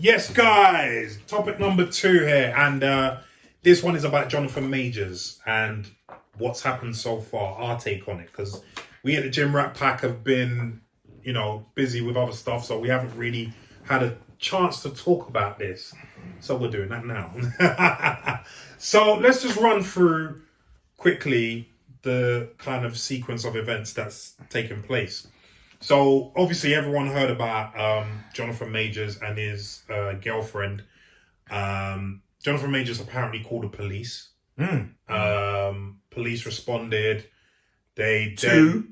Yes, guys. Topic number 2 here, and this one is about Jonathan Majors and what's happened so far. Our take on it, because we at the Gym Rat Pack have been, busy with other stuff, so we haven't really had a chance to talk about this. So we're doing that now. So let's just run through quickly the kind of sequence of events that's taken place. So obviously everyone heard about Jonathan Majors and his girlfriend. Jonathan Majors apparently called the police. Police responded. They to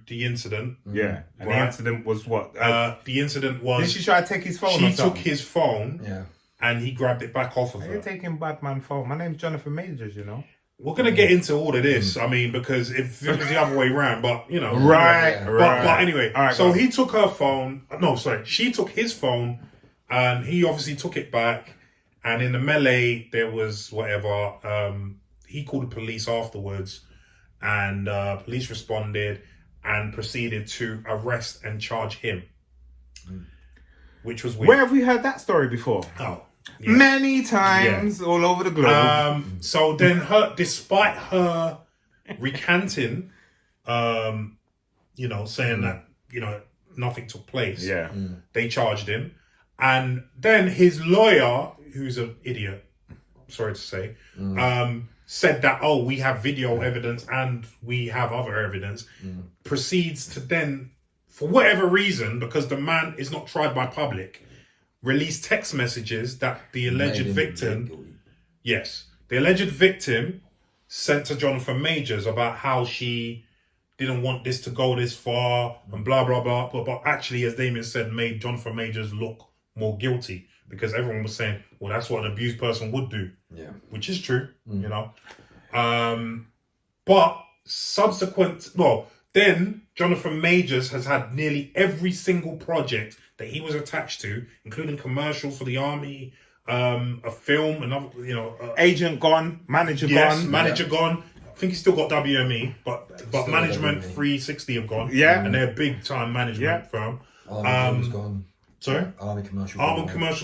the incident. Yeah. And right? the incident was what? The incident was... Did she try to take his phone? She took his phone. Yeah. And he grabbed it back off of her. You're taking Batman phone. My name's Jonathan Majors, We're going to get into all of this. I mean, because if it was the other way around, but, Right. But anyway, all right, so he took her phone. No, sorry. She took his phone and he obviously took it back. And in the melee, there was whatever. He called the police afterwards and police responded and proceeded to arrest and charge him, which was weird. Where have we heard that story before? Oh. Yeah. Many times all over the globe. So then despite her recanting, saying that, nothing took place. Yeah. They charged him. And then his lawyer, who's an idiot, sorry to say, said that, we have video evidence and we have other evidence, proceeds to then, for whatever reason, because the man is not tried by public, released text messages that the alleged victim, the alleged victim sent to Jonathan Majors about how she didn't want this to go this far and blah, blah, blah. But actually, as Damien said, made Jonathan Majors look more guilty because everyone was saying, well, that's what an abused person would do. Yeah. Which is true, But then Jonathan Majors has had nearly every single project that he was attached to, including commercials for the army, a film, another, agent gone, manager gone. Manager gone. I think he's still got WME, but Management 360 have gone. Yeah. And they're a big time management firm. Army gone. Sorry? Army commercial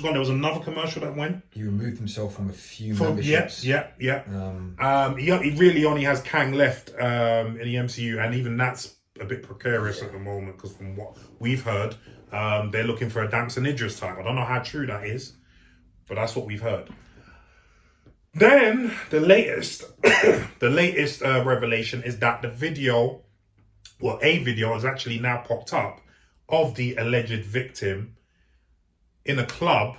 gone. There was another commercial that went. He removed himself from a few memberships. Yeah. He really only has Kang left in the MCU, and even that's a bit precarious at the moment because from what we've heard, they're looking for a Damson Idris type. I don't know how true that is, but that's what we've heard. Then the latest revelation is that a video has actually now popped up of the alleged victim in a club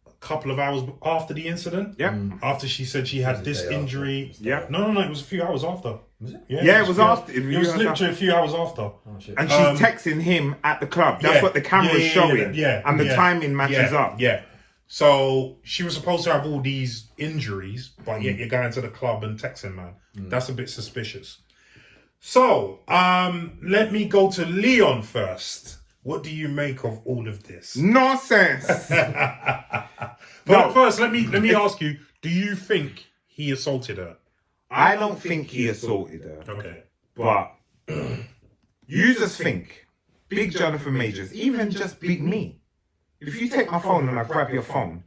a couple of hours after the incident. Yeah. After she said she had this injury. Yeah. No, it was a few hours after. Was it? Yeah, it was after. It was literally a few hours after. Oh, shit. And she's texting him at the club. That's what the camera's showing. And the timing matches up. Yeah. So she was supposed to have all these injuries, but yet you're going to the club and texting, man. That's a bit suspicious. So, let me go to Leon first. What do you make of all of this? Nonsense. But first, let me ask you, do you think he assaulted her? I don't think he assaulted her. Okay. But you just think, big Jonathan Majors, even just big me. If you take my phone and I grab your phone,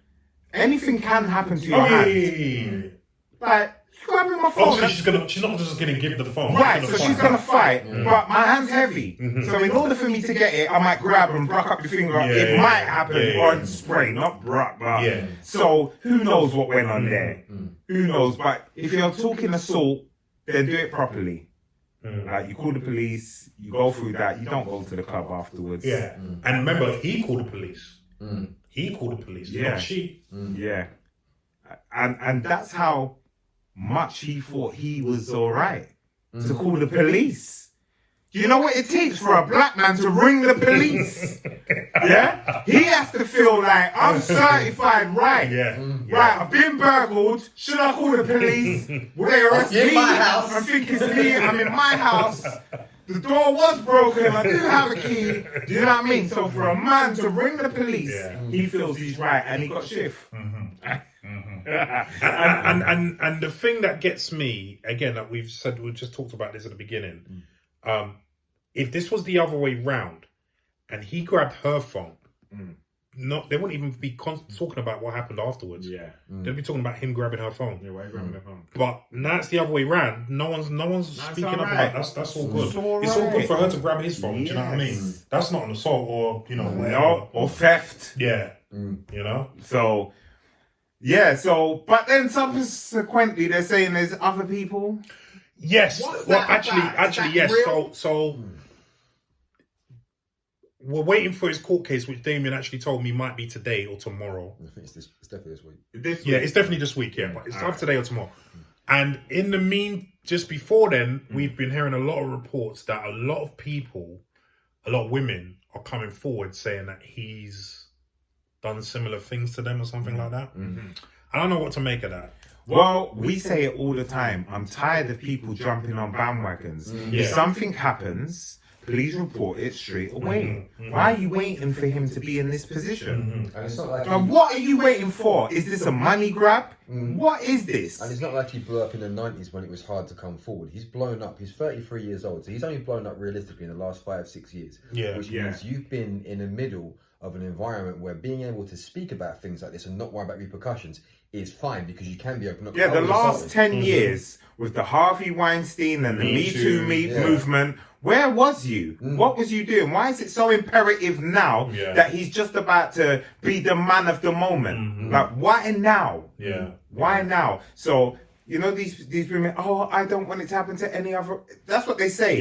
anything can happen to your hand. Like, you grabbing my phone. Oh, so she's not just gonna give the phone. Right, so she's gonna fight, but my hand's heavy. So in order for me to get it, I might grab and bruck up your finger. It might happen on spray, not bruck. So who knows what went on there? Who knows? But if you're talking assault, then do it properly. Like you call the police, you go through that. You don't go to the club afterwards. Yeah, and remember, he called the police. He called the police, not she. Yeah, and that's how much he thought he was all right to call the police. You know what it takes for a black man to ring the police? Yeah? He has to feel like, I'm certified right. Right, I've been burgled. Should I call the police? Will they arrest me? In my house. I think it's me. I'm in my house. The door was broken. I do have a key. Do you know what I mean? So for a man to ring the police, he feels he's right and he got shift. And the thing that gets me, again, that we just talked about this at the beginning, if this was the other way round and he grabbed her phone, they wouldn't even be talking about what happened afterwards. Yeah. They'd be talking about him grabbing her phone. Yeah, why are you grabbing the phone? But now it's the other way round. No one's speaking up alright. about that's all good. It's all It's all right. good for her to grab his phone. Do you know what I mean? Yes. That's not an assault or whatever. No, or theft. Yeah. You know. So, yeah. So, but then subsequently, they're saying there's other people. Yes. What's Well, that about? actually, Is that yes. real? So we're waiting for his court case, which Damien actually told me might be today or tomorrow. I think it's definitely this week. Yeah, it's definitely this week. Yeah, but it's either today or tomorrow. And in the just before then, we've been hearing a lot of reports that a lot of people, a lot of women, are coming forward saying that he's done similar things to them or something like that. I don't know what to make of that. Well, we say it all the time. I'm tired of people jumping on bandwagons. If something happens, please report it straight away. Why are you waiting for him to be in this position? And it's not like What are you waiting for? Is this a money grab? What is this? And it's not like he blew up in the 90s when it was hard to come forward. He's blown up. He's 33 years old. So he's only blown up realistically in the last 5-6 years. Yeah. Which means you've been in the middle of an environment where being able to speak about things like this and not worry about repercussions is fine because you can be open up. Yeah, the last 10 years with the Harvey Weinstein and the Me Too movement, where was you? What was you doing? Why is it so imperative now that he's just about to be the man of the moment? Like, why now? Yeah. Why now? So, these women, I don't want it to happen to any other. That's what they say.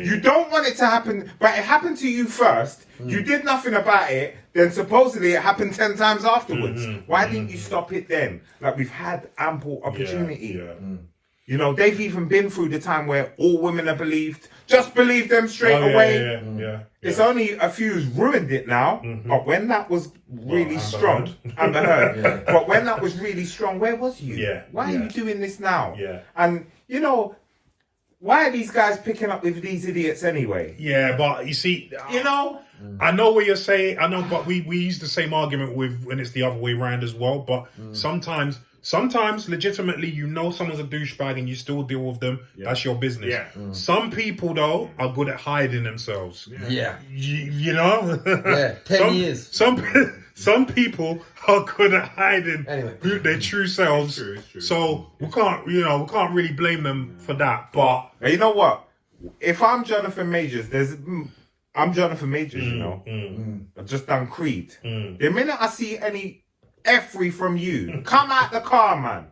You don't want it to happen, but it happened to you first. You did nothing about it. Then supposedly it happened 10 times afterwards. Why didn't you stop it then? Like, we've had ample opportunity. They've even been through the time where all women are believed. Just believe them straight away. It's only a few who's ruined it now. But when that was really strong, Amber Heard. But when that was really strong, where was you? Why are you doing this now? And why are these guys picking up with these idiots anyway? Yeah, but you see, I know what you're saying. I know, but we use the same argument with when it's the other way around as well. But sometimes, legitimately, someone's a douchebag and you still deal with them. That's your business. Some people, though, are good at hiding themselves. You know? 10 years. Some people are good at hiding their true selves. True. So we can't really blame them for that. But you know what? If I'm Jonathan Majors, I'm Jonathan Majors, I've just done Creed. The minute I see any effery from you, come out the car, man.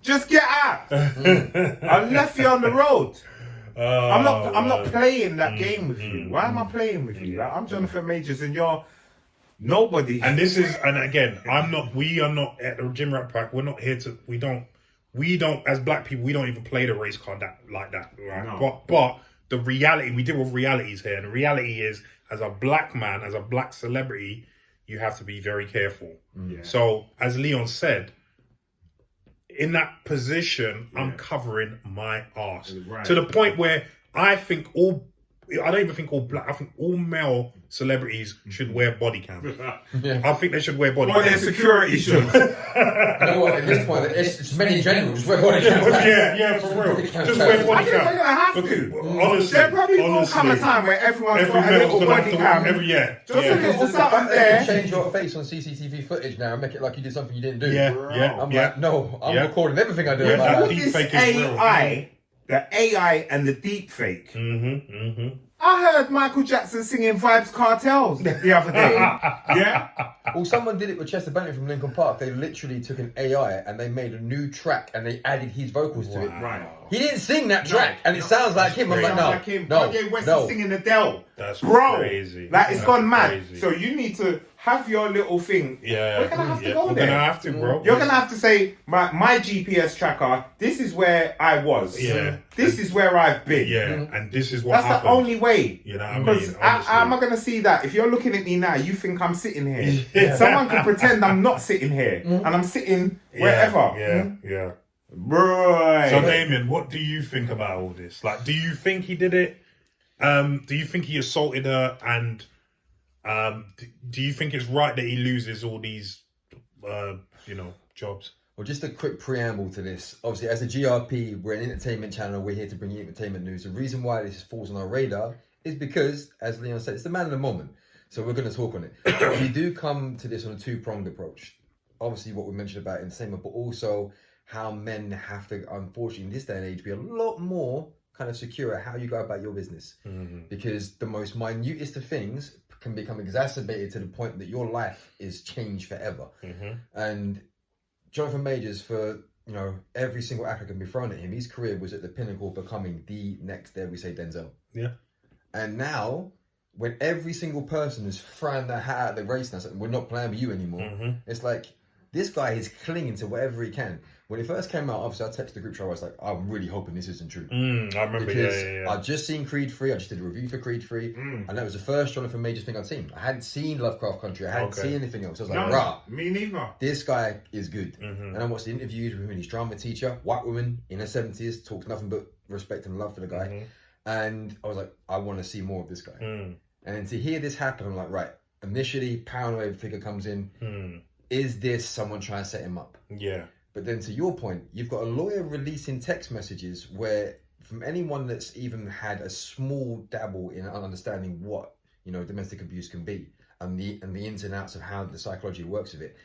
Just get out. I left you on the road. I'm not playing that game with you. Why am I playing with you? Like, I'm Jonathan Majors and you're nobody. And again, we are not at the Gym Rat Pack. We're not here to, we don't, as black people, we don't even play the race card like that, right? No. But the reality, we deal with realities here. And the reality is, as a black man, as a black celebrity, you have to be very careful. So, as Leon said, in that position, I'm covering my arse. To the point where I don't even think all black, I think all male celebrities should wear body cams. I think they should wear body cams. Their security should. You know what, at this point, it's men in general, just wear body cams. Yeah, for real. Just wear body cams. They're going to have to. Honestly. There probably will come a time where everyone's got a little body cam. Just a little something there. Change your face on CCTV footage now and make it like you did something you didn't do. I'm recording everything I do. All this AI, the AI and the deep fake. I heard Michael Jackson singing Vibes Cartels the other day. Well, someone did it with Chester Bennington from Linkin Park. They literally took an AI and they made a new track and they added his vocals to it. Right. He didn't sing that track, and it sounds like him. I'm like, no. Kanye West is singing Adele. That's crazy. Like, it's gone mad. Crazy. So you need to have your little thing. We're gonna have to go there. We're gonna have to, bro. You're gonna have to say, my GPS tracker, this is where I was. This is where I've been. And this is what happened. That's the only way. You know what I mean? Because how am I gonna see that? If you're looking at me now, you think I'm sitting here. Someone can pretend I'm not sitting here, and I'm sitting wherever. Right. So Damien, what do you think about all this? Like, do you think he did it? Do you think he assaulted her? And do you think it's right that he loses all these, jobs? Well, just a quick preamble to this. Obviously, as a GRP, we're an entertainment channel. We're here to bring you entertainment news. The reason why this falls on our radar is because, as Leon said, it's the man of the moment. So we're going to talk on it. But we do come to this on a two-pronged approach. Obviously, what we mentioned about in the same, but also how men have to, unfortunately, in this day and age, be a lot more kind of secure at how you go about your business. Because the most minutest of things can become exacerbated to the point that your life is changed forever. And Jonathan Majors, for every single actor can be thrown at him, his career was at the pinnacle of becoming the next, dare we say, Denzel. Yeah. And now, when every single person is throwing their hat at the race now, we're not playing with you anymore. It's like, this guy is clinging to whatever he can. When it first came out, obviously, I texted the group show. I was like, I'm really hoping this isn't true. I remember, because I'd just seen Creed 3. I just did a review for Creed 3. And that was the first Jonathan Majors thing I'd seen. I hadn't seen Lovecraft Country. I hadn't seen anything else. I was like, rah. Me neither. This guy is good. And I watched the interviews with him and his drama teacher, white woman in her 70s, talks nothing but respect and love for the guy. And I was like, I want to see more of this guy. And then to hear this happen, I'm like, right, initially, paranoid figure comes in. Is this someone trying to set him up? Yeah. But then to your point, you've got a lawyer releasing text messages where, from anyone that's even had a small dabble in understanding what domestic abuse can be and the ins and outs of how the psychology works of it,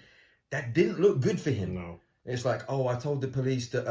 that didn't look good for him. No. It's like, oh, I told the police that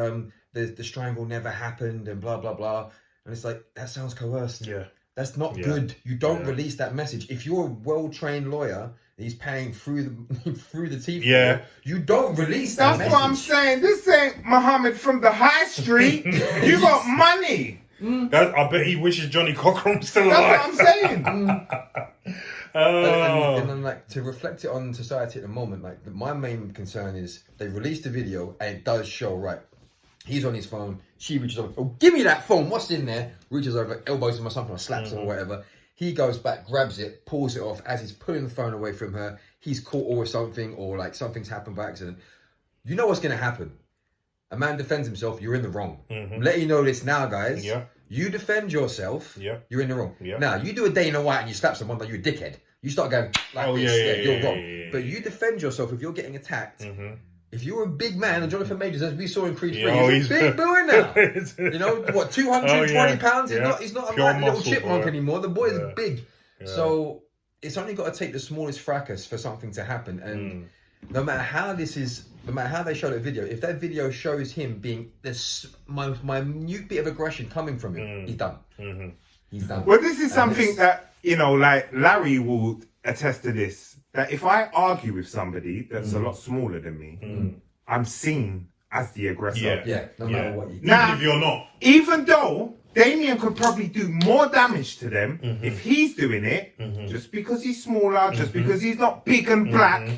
the strangle never happened and blah blah blah, and it's like, that sounds coerced. Yeah. That's not good. You don't release that message. If you're a well-trained lawyer, he's paying through the teeth. Yeah. You don't release that That's message. what I'm saying. This ain't Muhammad from the high street. You got money. I bet he wishes Johnny Cochran was still alive. That's what I'm saying. And then, like, to reflect it on society at the moment, like, my main concern is they released the video and it does show, right, he's on his phone, she reaches over, oh, give me that phone, what's in there? Reaches over, elbows him or something, or slaps him or whatever. He goes back, grabs it, pulls it off. As he's pulling the phone away from her, he's caught or something, or like something's happened by accident. You know what's going to happen. A man defends himself, you're in the wrong. I'm letting you know this now, guys. Yeah. You defend yourself, you're in the wrong. Yeah. Now, you do a Dana White and you slap someone, like you're a dickhead. You start going like this, you're wrong. Yeah. But you defend yourself if you're getting attacked. If you're a big man, and Jonathan Majors, as we saw in Creed 3, he's a big boy now. You know, what, 220 pounds? He's not a light little chipmunk anymore. The boy is big. Yeah. So it's only got to take the smallest fracas for something to happen. And no matter how they show that video, if that video shows him being this most minute bit of aggression coming from him, he's done. He's done. Well, this is something that, like Larry will attest to this. That if I argue with somebody that's a lot smaller than me, I'm seen as the aggressor. No matter what you do. Now, even if you're not. Even though Damien could probably do more damage to them if he's doing it, just because he's smaller, just because he's not big and black,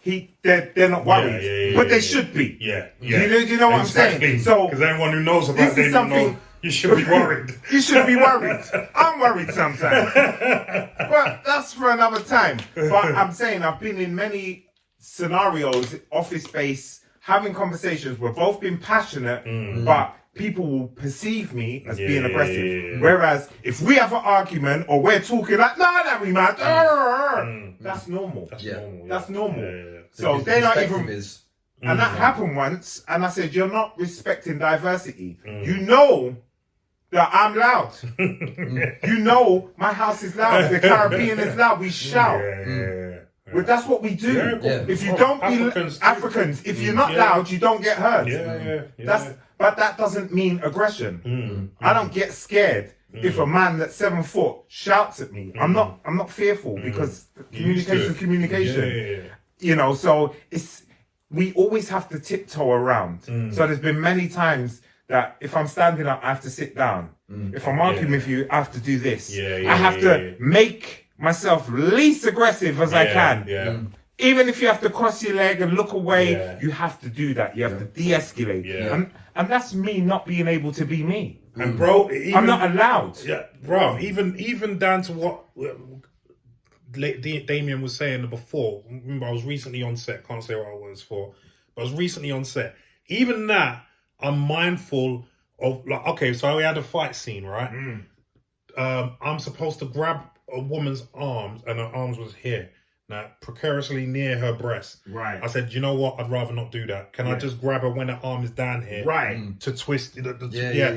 they're not worried. But they should be. You know what I'm saying? So, because anyone who knows about Damien knows you should be worried. You should be worried. I'm worried sometimes. But that's for another time. But I'm saying I've been in many scenarios, office space, having conversations. We've both been passionate, but people will perceive me as being aggressive. Whereas if we have an argument or we're talking like, no, Larry, man, that's normal. That's normal. So they're not even... And that happened once, and I said, you're not respecting diversity. You know that I'm loud. You know my house is loud. The Caribbean is loud. We shout. Well, that's what we do. If you don't be Africans, if you're not loud, you don't get heard. But that doesn't mean aggression. I don't get scared if a man that's 7 foot shouts at me. I'm not fearful because communication. So we always have to tiptoe around. So there's been many times that if I'm standing up, I have to sit down. If I'm arguing with you, I have to do this. I have to make myself least aggressive as I can. Even if you have to cross your leg and look away, you have to do that. You have to de-escalate. And that's me not being able to be me. And bro, I'm not allowed. Yeah, bro, even down to what Damien was saying before. Remember, I was recently on set. Can't say what I was for, but I was recently on set. Even that, I'm mindful of, like, okay, so we had a fight scene, right? I'm supposed to grab a woman's arms, and her arms was here, now precariously near her breast. Right. I said, you know what? I'd rather not do that. Can I just grab her when her arm is down here? Right. To twist it. Yeah.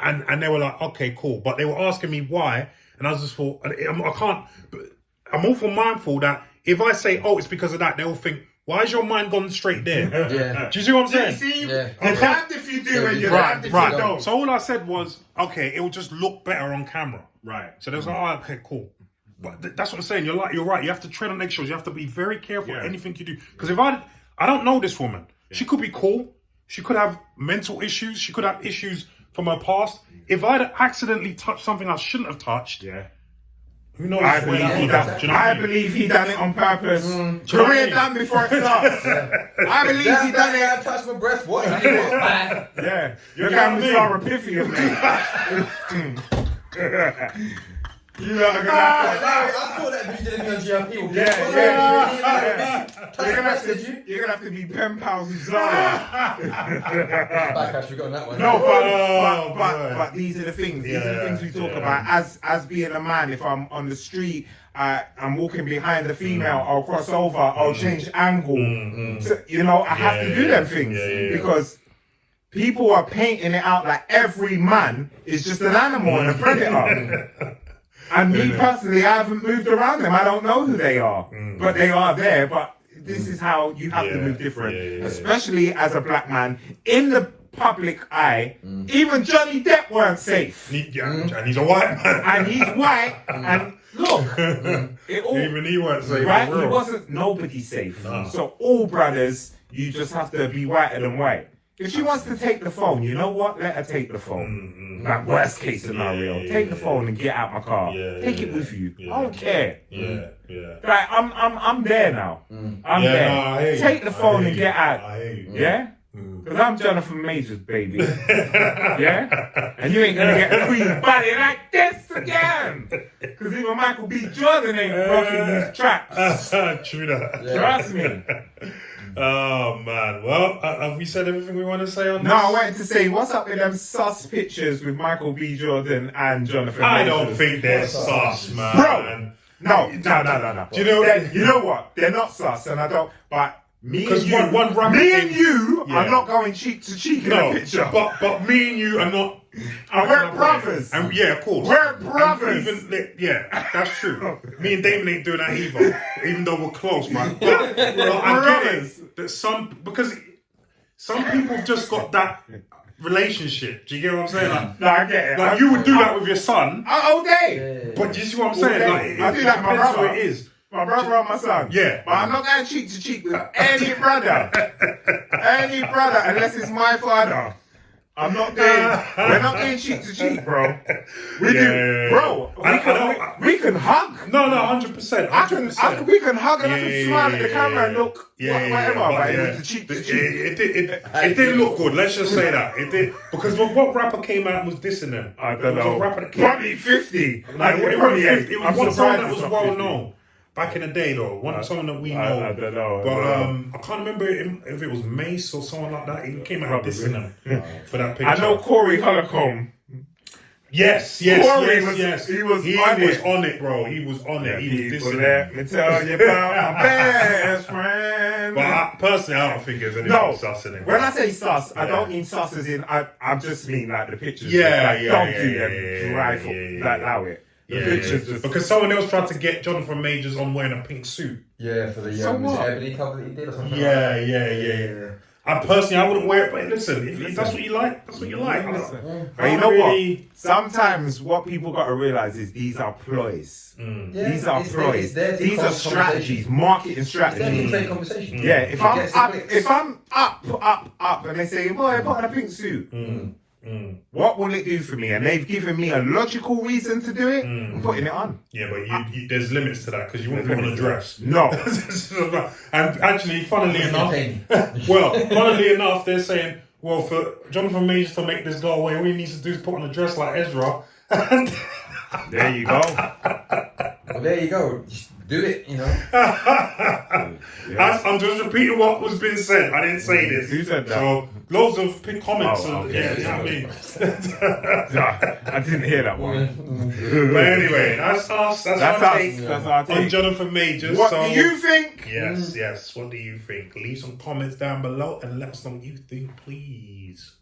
And they were like, okay, cool. But they were asking me why, and I just thought, I I'm also mindful that if I say, oh, it's because of that, they'll think, why is your mind gone straight there? Yeah. Do you see what I'm saying? See, Yeah. you're damned if you do and you're Right, damned if you right. don't. So all I said was, okay, it will just look better on camera. Right. So they was like, oh, okay, cool. But that's what I'm saying. You're right. You have to tread on eggshells. You have to be very careful with anything you do. Because if I don't know this woman. She could be cool. She could have mental issues. She could have issues from her past. If I'd accidentally touched something I shouldn't have touched, who knows? I believe he done it on purpose. Career done before it starts. I believe he done it. I touched my breath. What? Yeah, you're going to Sarah Piffy of me. You lot are gonna have to. I thought that video did on GRP. You're gonna have to be pen pals with Zara. Backlash, we got on that one. No, but these are the things. These are the things we talk about. As being a man, if I'm on the street, I'm walking behind the female, I'll cross over, I'll change angle. So, you know, I have to do them things because people are painting it out like every man is just an animal and a predator. And me personally, I haven't moved around them. I don't know who they are, but they are there. But this is how you have to move different, especially as a black man in the public eye. Even Johnny Depp weren't safe. And he's a white man. And he's white. And look, even he weren't safe. Right? He wasn't. Nobody's safe. No. So all brothers, you just have to be whiter than white. If she wants to take the phone, you know what? Let her take the phone. Like worst case scenario, take the phone and get out my car. Take it with you. I don't care. Like I'm there now. I'm there. No, take the phone and get out. I hear you. Yeah. Because I'm Jonathan Majors, baby. Yeah? And you ain't gonna get a queen body like this again. Because even Michael B. Jordan ain't rocking these traps. True that. Trust me. Oh man, well, have we said everything we want to say on this? No, I wanted to say, what's up with them sus pictures with Michael B. Jordan and Jonathan I Majors? don't think they're sus, man. Bro! No. Do you know what? They're not sus, and I don't, but me and because you are not going cheek to cheek in a picture. But me and you are not. And we're brothers. And yeah, of course. We're brothers. That's true. Me and Damien ain't doing that either, even though we're close, man. But We're I brothers. get it that because some people just got that relationship. Do you get what I'm saying? Like, No, I get it. like you would do that with your son, all day. but do you see what I'm saying? Okay. Like, I do that with my depends brother. who it is. My brother and my son. Yeah. But I'm not going cheek to cheek with any brother. Any brother, unless it's my father. I'm not doing. We're not doing cheek to cheek, bro. We do, bro. We can hug. No, 100%. We can hug and I can smile at the camera and look whatever. But yeah. it was the cheek to cheek. It didn't look good. Let's just say that it did because what rapper came out and was dissing them? I don't know. A rapper that came Probably 50. Like, it was one song that was well known. known back in the day, though. One song that we know. I don't know. But I can't remember if it was Mace or someone like that. He came out dissing them for that picture. I know Corey Holcomb. Yes. He was on it, bro. He was on it. He was dissing let them. me tell you about my best friend. But personally, I don't think there's anything sus in it. When I say sus, I don't mean sus as in I just mean like the pictures. Don't allow it. The pictures just because someone else tried to get Jonathan Majors on wearing a pink suit. Yeah, for the ebony cover that he did or something. Yeah. And personally, I wouldn't wear it. But listen, if that's what you like, that's what you like. But you know what? Sometimes what people got to realize is these are ploys. Yeah, these are ploys. These are strategies, marketing strategies. Conversation. Yeah, if I'm up, and they say, boy, put on a pink suit. What will it do for me? And they've given me a logical reason to do it. I'm putting it on. Yeah, but you there's limits to that because you won't put on a dress. No. And actually, funnily enough, they're saying, well, for Jonathan Majors to make this go away, all he needs to do is put on a dress like Ezra. There you go. Well, there you go. Just do it, you know. I'm just repeating what was being said. I didn't say this. Who said that? So, loads of comments. You know what I mean? I didn't hear that one. But anyway, that's us. That's our take on Jonathan Majors. What do you think? Yes. What do you think? Leave some comments down below and let us know what you think, please.